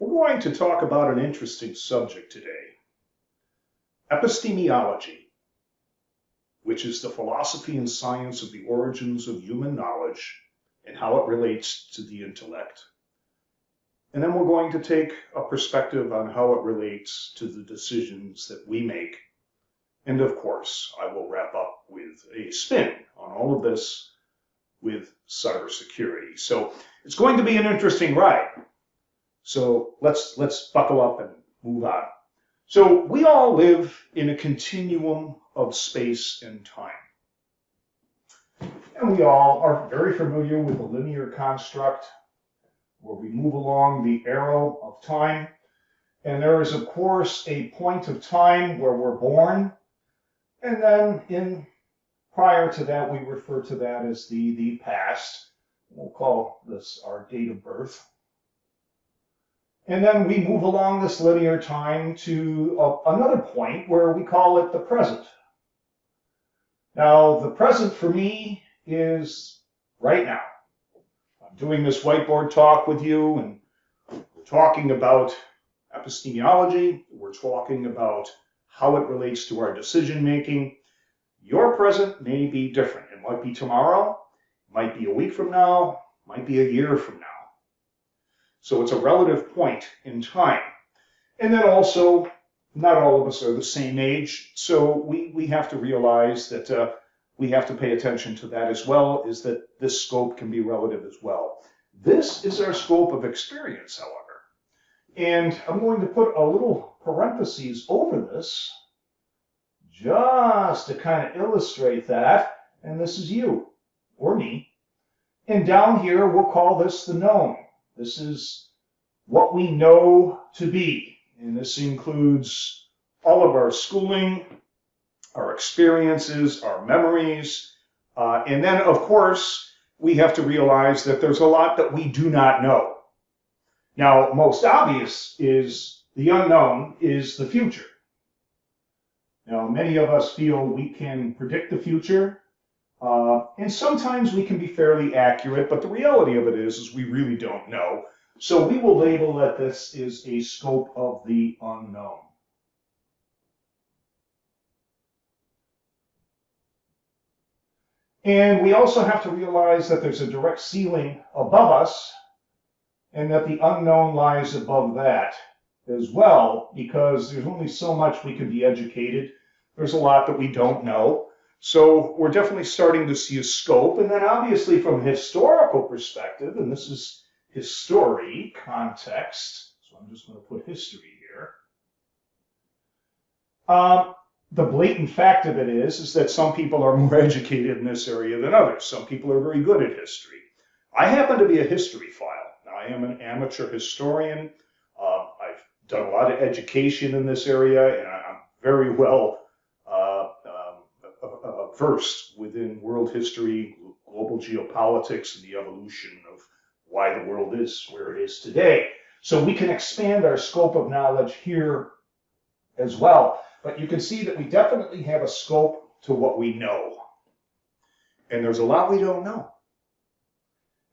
We're going to talk about an interesting subject today, epistemology, which is the philosophy and science of the origins of human knowledge and how it relates to the intellect. And then we're going to take a perspective on how it relates to the decisions that we make. And of course, I will wrap up with a spin on all of this with cybersecurity. So it's going to be an interesting ride. So let's buckle up and move on. So we all live in a continuum of space and time. And we all are very familiar with the linear construct where we move along the arrow of time. And there is, of course, a point of time where we're born. And then prior to that, we refer to that as the past. We'll call this our date of birth. And then we move along this linear time to another point where we call it the present. Now, the present for me is right now. I'm doing this whiteboard talk with you, and we're talking about epistemology. We're talking about how it relates to our decision making. Your present may be different. It might be tomorrow, might be a week from now, might be a year from now. So it's a relative point in time. And then also, not all of us are the same age, so we have to realize that we have to pay attention to that as well, is that this scope can be relative as well. This is our scope of experience, however. And I'm going to put a little parentheses over this just to kind of illustrate that. And this is you, or me. And down here, we'll call this the known. This is what we know to be. And this includes all of our schooling, our experiences, our memories. And then, of course, we have to realize that there's a lot that we do not know. Now, most obvious is the unknown is the future. Now, many of us feel we can predict the future. And sometimes we can be fairly accurate, but the reality of it is we really don't know. So we will label that this is a scope of the unknown. And we also have to realize that there's a direct ceiling above us, and that the unknown lies above that as well, because there's only so much we can be educated. There's a lot that we don't know. So we're definitely starting to see a scope. And then obviously from a historical perspective, and this is history, context, so I'm just going to put history here. The blatant fact of it is that some people are more educated in this area than others. Some people are very good at history. I happen to be a history file. Now, I am an amateur historian. I've done a lot of education in this area, and I'm very well versed within world history, global geopolitics, and the evolution of why the world is where it is today. So we can expand our scope of knowledge here as well. But you can see that we definitely have a scope to what we know. And there's a lot we don't know.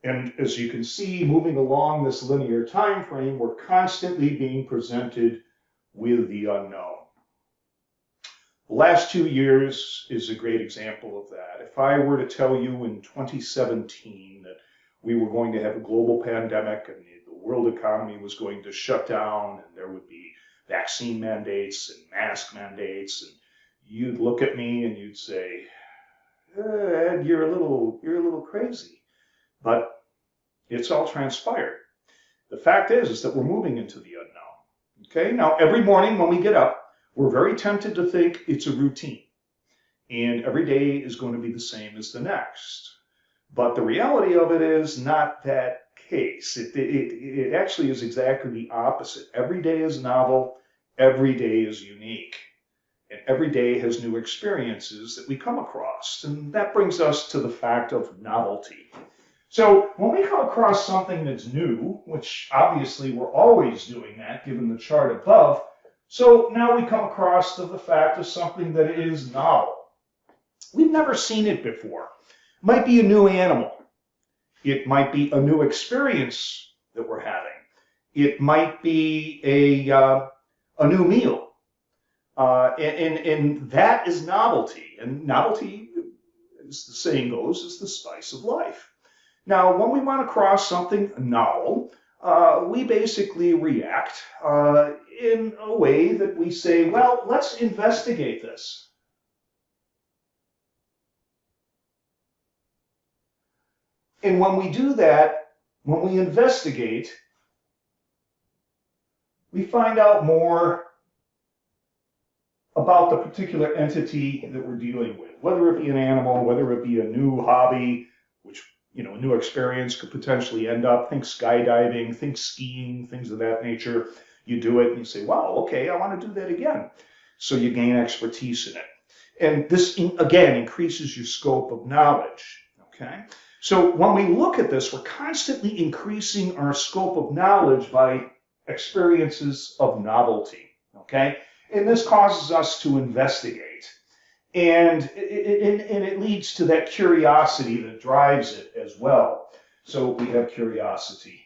And as you can see, moving along this linear time frame, we're constantly being presented with the unknown. The last 2 years is a great example of that. If I were to tell you in 2017 that we were going to have a global pandemic and the world economy was going to shut down and there would be vaccine mandates and mask mandates, and you'd look at me and you'd say, Ed, you're a little crazy. But it's all transpired. The fact is that we're moving into the unknown. Okay, now every morning when we get up, we're very tempted to think it's a routine, and every day is going to be the same as the next. But the reality of it is not that case. It actually is exactly the opposite. Every day is novel, every day is unique, and every day has new experiences that we come across. And that brings us to the fact of novelty. So when we come across something that's new, which obviously we're always doing that given the chart above, so now we come across to the fact of something that is novel. We've never seen it before. It might be a new animal. It might be a new experience that we're having. It might be a new meal. And that is novelty. And novelty, as the saying goes, is the spice of life. Now, when we run across something novel, we basically react in a way that we say, well, let's investigate this. And when we do that, when we investigate, we find out more about the particular entity that we're dealing with, whether it be an animal, whether it be a new hobby, which, a new experience could potentially end up. Think skydiving, think skiing, things of that nature. You do it and you say, wow, okay, I want to do that again. So you gain expertise in it. And this, again, increases your scope of knowledge, okay? So when we look at this, we're constantly increasing our scope of knowledge by experiences of novelty, okay? And this causes us to investigate. And it leads to that curiosity that drives it as well. So we have curiosity.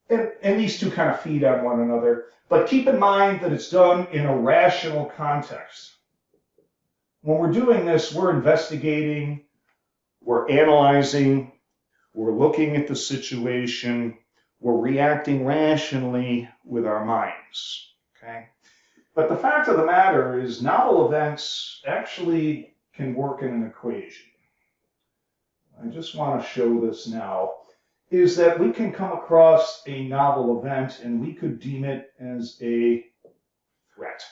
And these two kind of feed on one another. But keep in mind that it's done in a rational context. When we're doing this, we're investigating, we're analyzing, we're looking at the situation, we're reacting rationally with our minds, okay? But the fact of the matter is novel events actually can work in an equation. I just want to show this now, is that we can come across a novel event and we could deem it as a threat.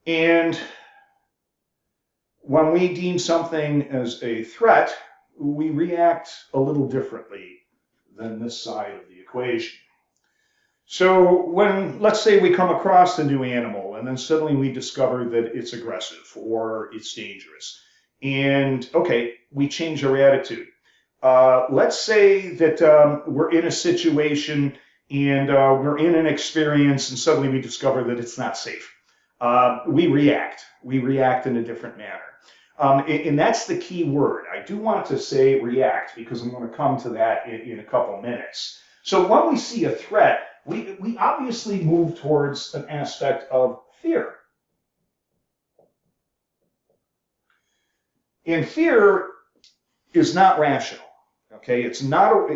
And when we deem something as a threat, we react a little differently than this side of the equation. So when, let's say we come across a new animal and then suddenly we discover that it's aggressive or it's dangerous. And okay, we change our attitude. Let's say that we're in a situation and we're in an experience and suddenly we discover that it's not safe. We react in a different manner. And that's the key word. I do want to say react because I'm going to come to that in a couple minutes. So when we see a threat, we obviously move towards an aspect of fear. And fear is not rational. Okay, it's not.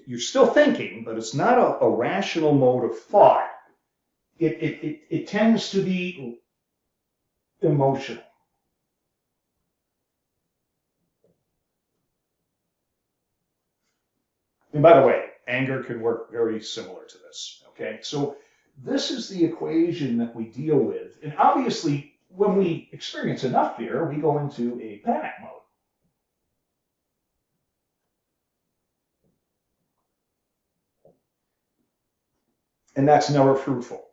You're still thinking, but it's not a rational mode of thought. It tends to be emotional. And by the way, anger can work very similar to this, okay? So this is the equation that we deal with. And obviously, when we experience enough fear, we go into a panic mode. And that's never fruitful,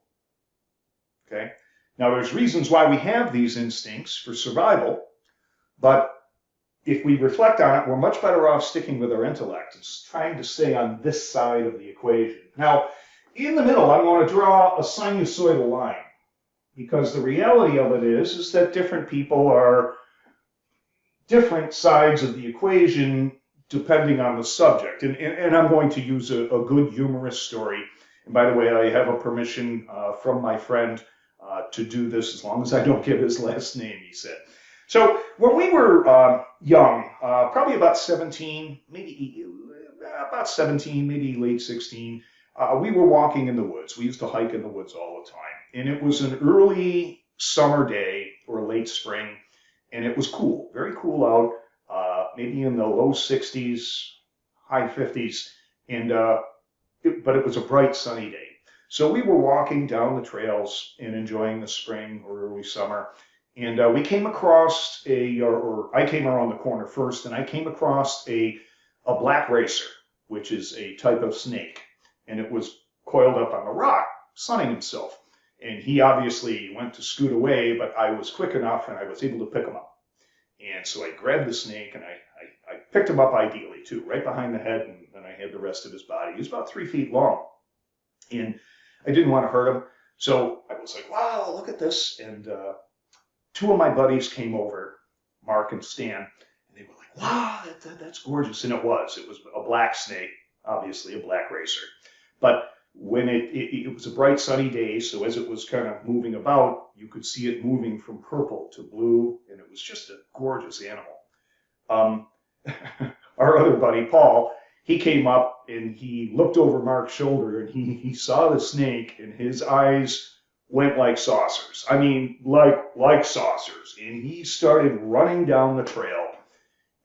okay? Now, there's reasons why we have these instincts for survival, but if we reflect on it, we're much better off sticking with our intellect and trying to stay on this side of the equation. Now, in the middle, I'm going to draw a sinusoidal line because the reality of it is that different people are different sides of the equation depending on the subject. And I'm going to use a good humorous story. And by the way, I have a permission from my friend to do this as long as I don't give his last name, he said. So when we were young, probably about 17, maybe late 16, we were walking in the woods. We used to hike in the woods all the time. And it was an early summer day or late spring, and it was cool, very cool out, maybe in the low 60s, high 50s, and but it was a bright sunny day. So we were walking down the trails and enjoying the spring or early summer. And we came across or I came around the corner first, and I came across a black racer, which is a type of snake. And it was coiled up on a rock, sunning himself. And he obviously went to scoot away, but I was quick enough and I was able to pick him up. And so I grabbed the snake and I picked him up ideally too, right behind the head, and then I had the rest of his body. He was about 3 feet long. And I didn't want to hurt him. So I was like, wow, look at this. And two of my buddies came over, Mark and Stan, And they were like, wow, that's gorgeous. And it was a black snake, obviously a black racer. But when it was a bright sunny day, so as it was kind of moving about, you could see it moving from purple to blue, and it was just a gorgeous animal. Our other buddy, Paul, he came up and he looked over Mark's shoulder and he saw the snake and his eyes went like saucers. I mean, like saucers. And he started running down the trail.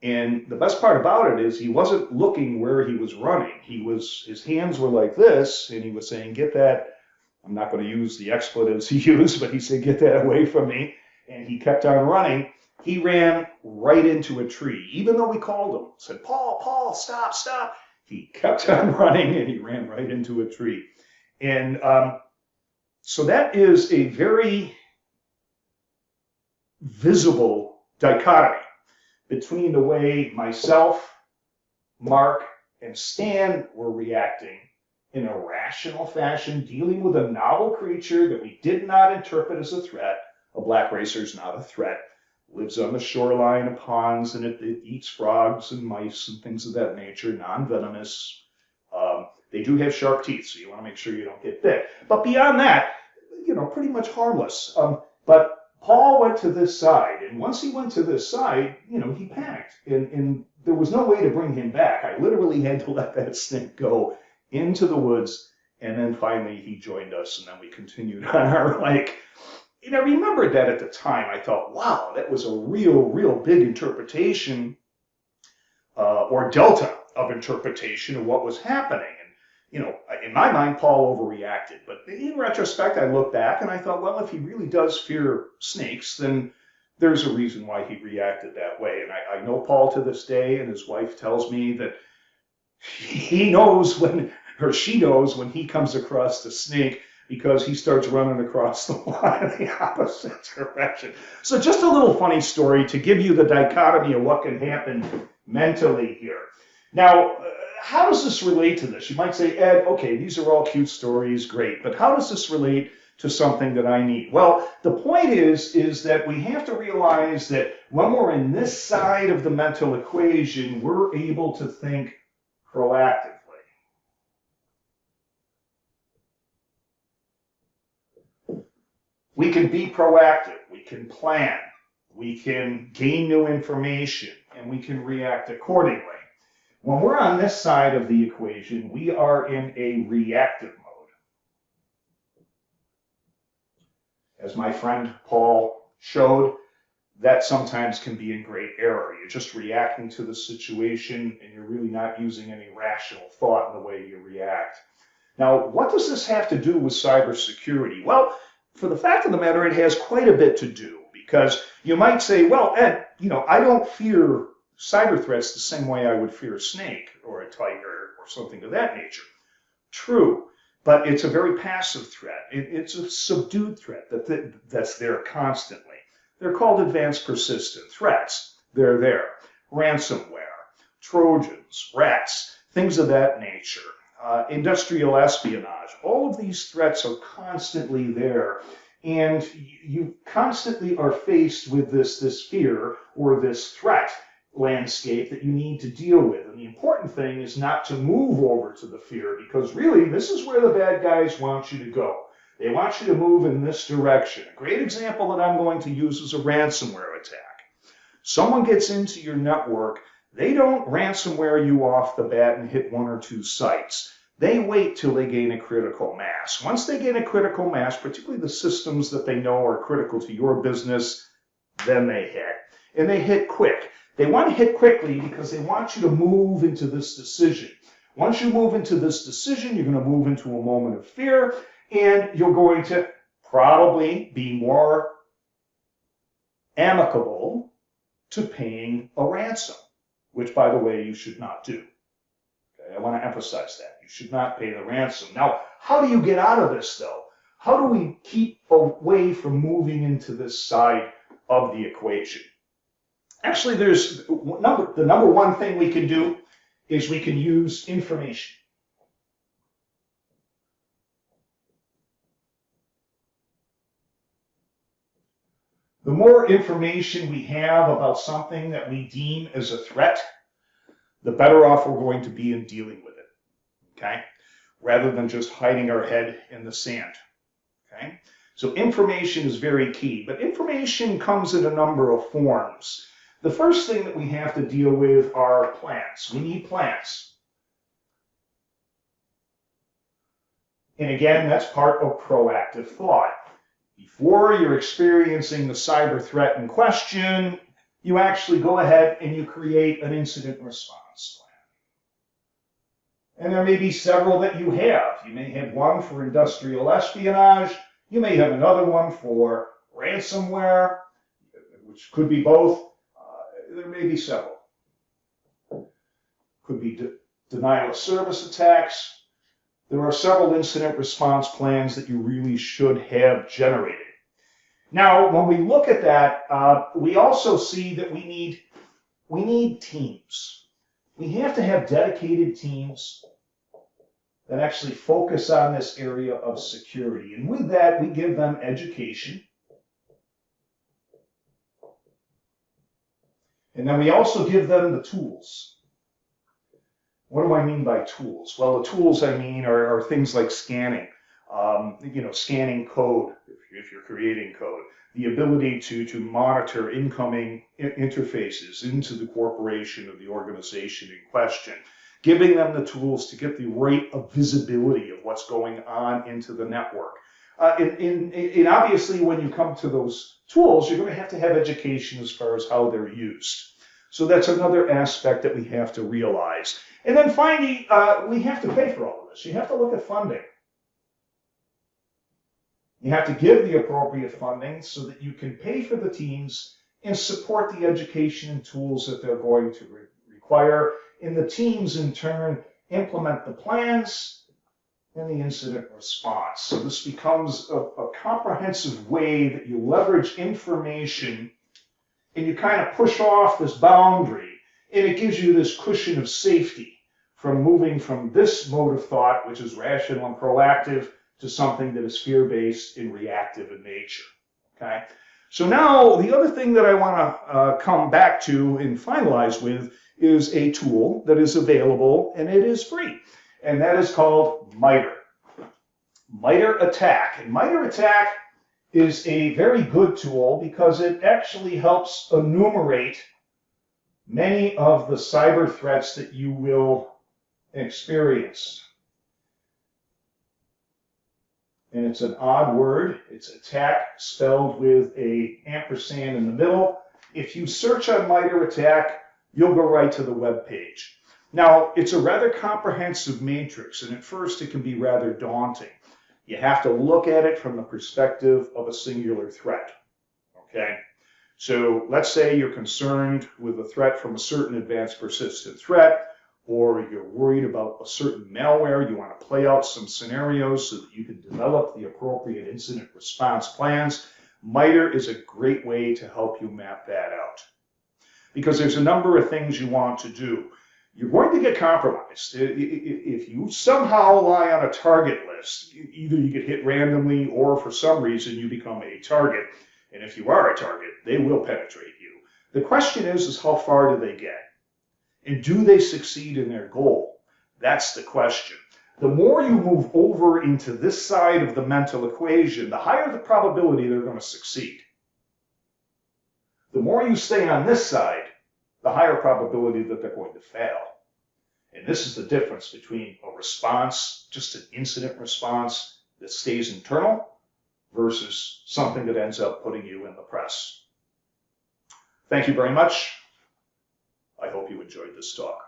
And the best part about it is he wasn't looking where he was running. His hands were like this, and he was saying, get that, I'm not going to use the expletives he used, but he said, get that away from me. And he kept on running. He ran right into a tree, even though we called him, said, Paul, stop. He kept on running, and he ran right into a tree. And so that is a very visible dichotomy between the way myself, Mark, and Stan were reacting in a rational fashion, dealing with a novel creature that we did not interpret as a threat. A black racer is not a threat. Lives on the shoreline of ponds, and it eats frogs and mice and things of that nature, non-venomous. They do have sharp teeth, so you want to make sure you don't get bit. But beyond that, pretty much harmless. But Paul went to this side, and once he went to this side, he panicked, and there was no way to bring him back. I literally had to let that snake go into the woods, and then finally he joined us, and then we continued on our hike. And I remembered that at the time. I thought, wow, that was a real big interpretation or delta of interpretation of what was happening. And, in my mind, Paul overreacted. But in retrospect, I look back and I thought, well, if he really does fear snakes, then there's a reason why he reacted that way. And I know Paul to this day, and his wife tells me that he knows she knows when he comes across the snake, because he starts running across the line in the opposite direction. So just a little funny story to give you the dichotomy of what can happen mentally here. Now, how does this relate to this? You might say, Ed, okay, these are all cute stories, great, but how does this relate to something that I need? Well, the point is that we have to realize that when we're in this side of the mental equation, we're able to think proactively. We can be proactive, we can plan, we can gain new information, and we can react accordingly. When we're on this side of the equation, we are in a reactive mode. As my friend Paul showed, that sometimes can be in great error. You're just reacting to the situation, and you're really not using any rational thought in the way you react. Now, what does this have to do with cybersecurity? Well, for the fact of the matter, it has quite a bit to do, because you might say, well, Ed, I don't fear cyber threats the same way I would fear a snake or a tiger or something of that nature. True, but it's a very passive threat. It's a subdued threat that's there constantly. They're called advanced persistent threats. They're there. Ransomware, Trojans, rats, things of that nature. Industrial espionage, all of these threats are constantly there, and you constantly are faced with this fear or this threat landscape that you need to deal with. And the important thing is not to move over to the fear, because really this is where the bad guys want you to go. They want you to move in this direction. A great example that I'm going to use is a ransomware attack. Someone gets into your network. They don't ransomware you off the bat and hit 1 or 2 sites. They wait till they gain a critical mass. Once they gain a critical mass, particularly the systems that they know are critical to your business, then they hit. And they hit quick. They want to hit quickly because they want you to move into this decision. Once you move into this decision, you're going to move into a moment of fear, and you're going to probably be more amicable to paying a ransom, which, by the way, you should not do. Okay, I want to emphasize that. You should not pay the ransom. Now, how do you get out of this, though? How do we keep away from moving into this side of the equation? Actually, the number one thing we can do is we can use information. The more information we have about something that we deem as a threat, the better off we're going to be in dealing with it, okay? Rather than just hiding our head in the sand, okay? So information is very key, but information comes in a number of forms. The first thing that we have to deal with are plans. We need plans. And again, that's part of proactive thought. Before you're experiencing the cyber threat in question, you actually go ahead and you create an incident response plan. And there may be several that you have. You may have one for industrial espionage. You may have another one for ransomware, which could be both. There may be several. Could be denial of service attacks. There are several incident response plans that you really should have generated. Now, when we look at that, we also see that we need teams. We have to have dedicated teams that actually focus on this area of security. And with that, we give them education. And then we also give them the tools. What do I mean by tools? Well, the tools I mean are things like scanning, scanning code if you're creating code, the ability to monitor incoming interfaces into the corporation or the organization in question, giving them the tools to get the rate of visibility of what's going on into the network. And obviously, when you come to those tools, you're going to have education as far as how they're used. So that's another aspect that we have to realize. And then finally, we have to pay for all of this. You have to look at funding. You have to give the appropriate funding so that you can pay for the teams and support the education and tools that they're going to require. And the teams, in turn, implement the plans and the incident response. So this becomes a comprehensive way that you leverage information and you kind of push off this boundary, and it gives you this cushion of safety from moving from this mode of thought, which is rational and proactive, to something that is fear-based and reactive in nature, okay? So now the other thing that I want to come back to and finalize with is a tool that is available, and it is free, and that is called MITRE. MITRE Attack. And MITRE Attack is a very good tool because it actually helps enumerate many of the cyber threats that you will experience. And it's an odd word. It's attack spelled with an ampersand in the middle. If you search on MITRE Attack, you'll go right to the web page. Now, it's a rather comprehensive matrix, and at first it can be rather daunting. You have to look at it from the perspective of a singular threat, okay? So let's say you're concerned with a threat from a certain advanced persistent threat, or you're worried about a certain malware. You want to play out some scenarios so that you can develop the appropriate incident response plans. MITRE is a great way to help you map that out, because there's a number of things you want to do. You're going to get compromised. If you somehow lie on a target list, either you get hit randomly or for some reason you become a target. And if you are a target, they will penetrate you. The question is how far do they get? And do they succeed in their goal? That's the question. The more you move over into this side of the mental equation, the higher the probability they're going to succeed. The more you stay on this side, the higher probability that they're going to fail. And this is the difference between a response, just an incident response that stays internal, versus something that ends up putting you in the press. Thank you very much. I hope you enjoyed this talk.